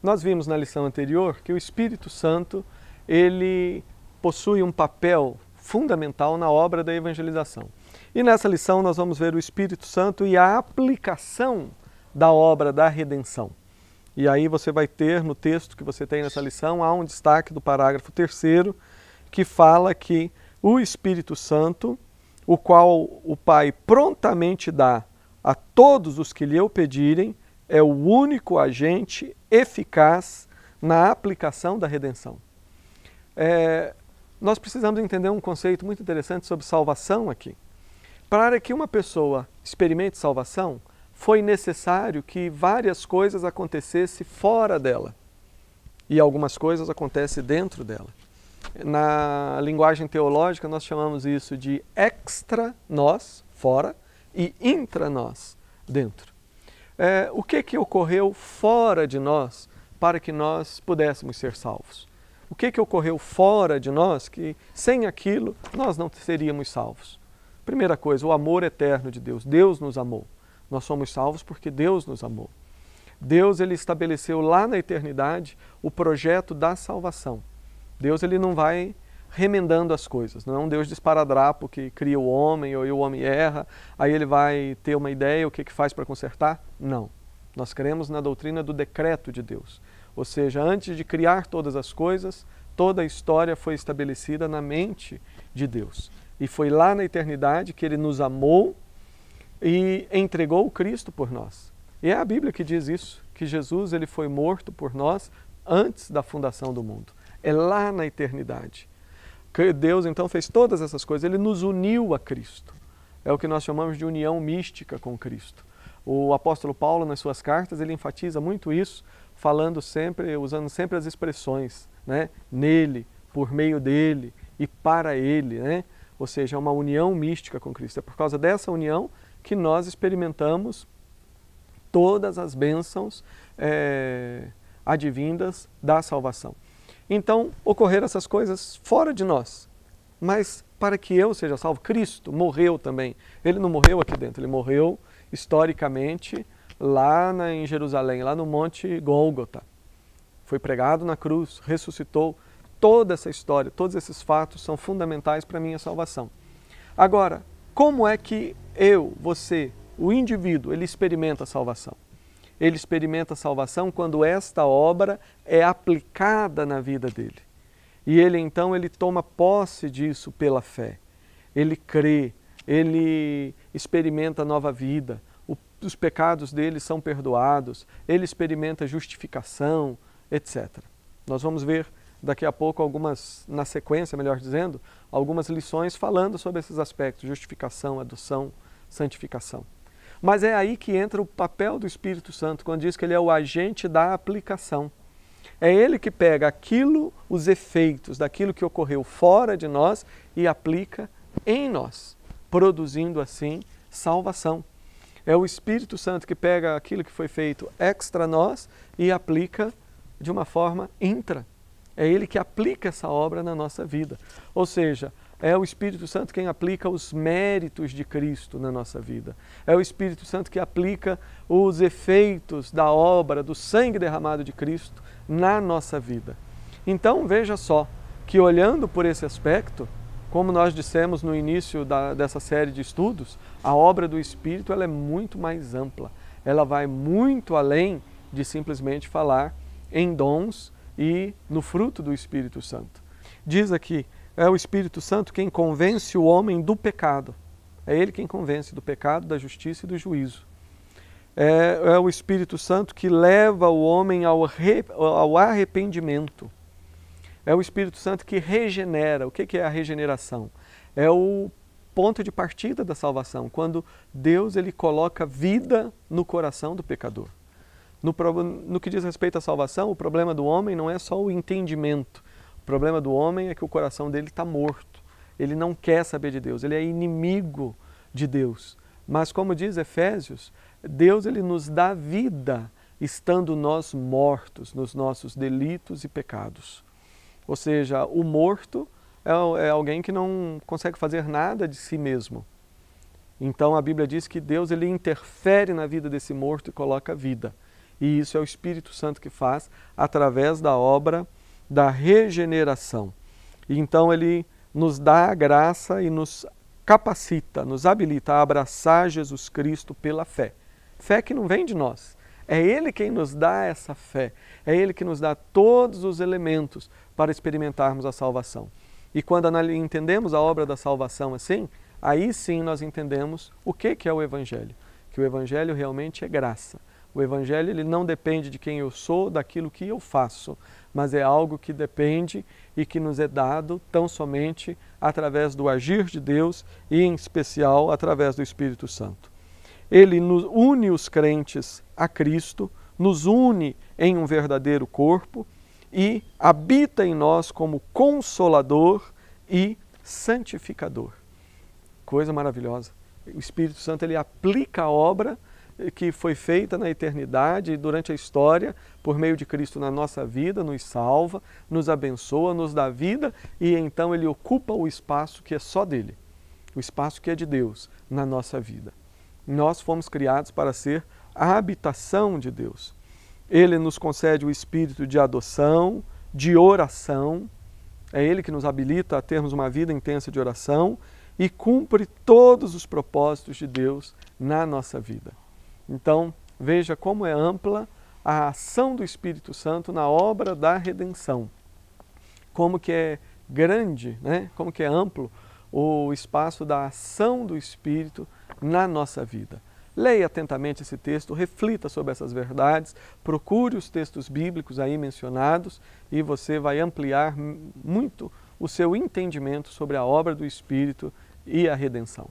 Nós vimos na lição anterior que o Espírito Santo, ele possui um papel fundamental na obra da evangelização. E nessa lição nós vamos ver o Espírito Santo e a aplicação da obra da redenção. E aí você vai ter no texto que você tem nessa lição, há um destaque do parágrafo 3º, que fala que o Espírito Santo, o qual o Pai prontamente dá a todos os que lhe o pedirem, é o único agente eficaz na aplicação da redenção. Nós precisamos entender um conceito muito interessante sobre salvação aqui. Para que uma pessoa experimente salvação, foi necessário que várias coisas acontecessem fora dela. E algumas coisas acontecem dentro dela. Na linguagem teológica, nós chamamos isso de extra-nós, fora, e intra-nós, dentro. O que ocorreu fora de nós para que nós pudéssemos ser salvos? O que ocorreu fora de nós que, sem aquilo, nós não seríamos salvos? Primeira coisa, o amor eterno de Deus. Deus nos amou. Nós somos salvos porque Deus nos amou. Deus, ele estabeleceu lá na eternidade o projeto da salvação. Deus, ele não vai remendando as coisas. Não é um Deus de esparadrapo que cria o homem, ou o homem erra, aí ele vai ter uma ideia, o que faz para consertar? Não. Nós cremos na doutrina do decreto de Deus. Ou seja, antes de criar todas as coisas, toda a história foi estabelecida na mente de Deus. E foi lá na eternidade que ele nos amou e entregou o Cristo por nós. E é a Bíblia que diz isso, que Jesus, ele foi morto por nós antes da fundação do mundo. É lá na eternidade. Deus então fez todas essas coisas, ele nos uniu a Cristo. É o que nós chamamos de união mística com Cristo. O apóstolo Paulo, nas suas cartas, ele enfatiza muito isso, falando sempre, usando sempre as expressões, né? Nele, por meio dele e para ele, né? Ou seja, é uma união mística com Cristo. É por causa dessa união que nós experimentamos todas as bênçãos advindas da salvação. Então, ocorreram essas coisas fora de nós. Mas para que eu seja salvo, Cristo morreu também. Ele não morreu aqui dentro, ele morreu historicamente lá em Jerusalém, lá no Monte Gólgota. Foi pregado na cruz, ressuscitou. Toda essa história, todos esses fatos são fundamentais para a minha salvação. Agora, como é que você, o indivíduo, ele experimenta a salvação? Ele experimenta a salvação quando esta obra é aplicada na vida dele. E ele então toma posse disso pela fé. Ele crê, ele experimenta nova vida, os pecados dele são perdoados, ele experimenta justificação, etc. Nós vamos ver daqui a pouco na sequência, melhor dizendo, algumas lições falando sobre esses aspectos, justificação, adoção, santificação. Mas é aí que entra o papel do Espírito Santo, quando diz que ele é o agente da aplicação. É ele que pega os efeitos daquilo que ocorreu fora de nós e aplica em nós, produzindo assim salvação. É o Espírito Santo que pega aquilo que foi feito extra nós e aplica de uma forma intra. É ele que aplica essa obra na nossa vida. Ou seja, é o Espírito Santo quem aplica os méritos de Cristo na nossa vida. É o Espírito Santo que aplica os efeitos da obra, do sangue derramado de Cristo na nossa vida. Então, veja só, que olhando por esse aspecto, como nós dissemos no início dessa série de estudos, a obra do Espírito ela é muito mais ampla. Ela vai muito além de simplesmente falar em dons e no fruto do Espírito Santo. Diz aqui, é o Espírito Santo quem convence o homem do pecado. É ele quem convence do pecado, da justiça e do juízo. É o Espírito Santo que leva o homem ao arrependimento. É o Espírito Santo que regenera. O que é a regeneração? É o ponto de partida da salvação, quando Deus ele coloca vida no coração do pecador. No que diz respeito à salvação, o problema do homem não é só o entendimento. O problema do homem é que o coração dele está morto. Ele não quer saber de Deus, ele é inimigo de Deus. Mas como diz Efésios, Deus ele nos dá vida, estando nós mortos nos nossos delitos e pecados. Ou seja, o morto é alguém que não consegue fazer nada de si mesmo. Então a Bíblia diz que Deus ele interfere na vida desse morto e coloca vida. E isso é o Espírito Santo que faz através da obra da regeneração. E então ele nos dá a graça e nos capacita, nos habilita a abraçar Jesus Cristo pela fé. Fé que não vem de nós. É Ele quem nos dá essa fé. É Ele que nos dá todos os elementos para experimentarmos a salvação. E quando entendemos a obra da salvação assim, aí sim nós entendemos o que é o Evangelho. Que o Evangelho realmente é graça. O Evangelho ele não depende de quem eu sou, daquilo que eu faço, mas é algo que depende e que nos é dado tão somente através do agir de Deus e, em especial, através do Espírito Santo. Ele nos une os crentes a Cristo, nos une em um verdadeiro corpo e habita em nós como consolador e santificador. Coisa maravilhosa. O Espírito Santo ele aplica a obra que foi feita na eternidade e durante a história, por meio de Cristo na nossa vida, nos salva, nos abençoa, nos dá vida e então ele ocupa o espaço que é só dele, o espaço que é de Deus na nossa vida. Nós fomos criados para ser a habitação de Deus. Ele nos concede o espírito de adoção, de oração, é Ele que nos habilita a termos uma vida intensa de oração e cumpre todos os propósitos de Deus na nossa vida. Então, veja como é ampla a ação do Espírito Santo na obra da redenção. Como que é grande, né? Como que é amplo o espaço da ação do Espírito na nossa vida. Leia atentamente esse texto, reflita sobre essas verdades, procure os textos bíblicos aí mencionados e você vai ampliar muito o seu entendimento sobre a obra do Espírito e a redenção.